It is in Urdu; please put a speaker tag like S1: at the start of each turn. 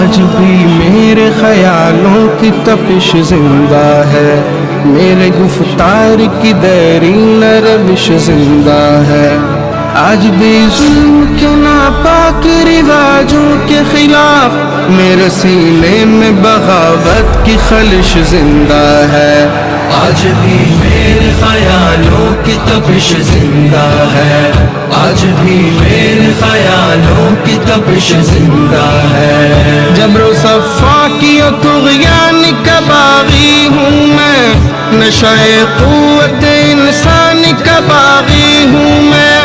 S1: آج بھی میرے خیالوں کی تپش زندہ ہے، میرے گفتار کی دیرین روش زندہ ہے، آج بھی ظلم کے ناپاک رواجوں کے خلاف میرے سینے میں بغاوت کی خلش زندہ ہے، آج بھی میرے خیالوں کی تپش زندہ ہے، آج بھی میرے خیالوں کی تپش زندہ ہے، جبر و صفاقی و طغیان کا باغی ہوں میں، نشہ قوت انسانی کا باغی ہوں میں،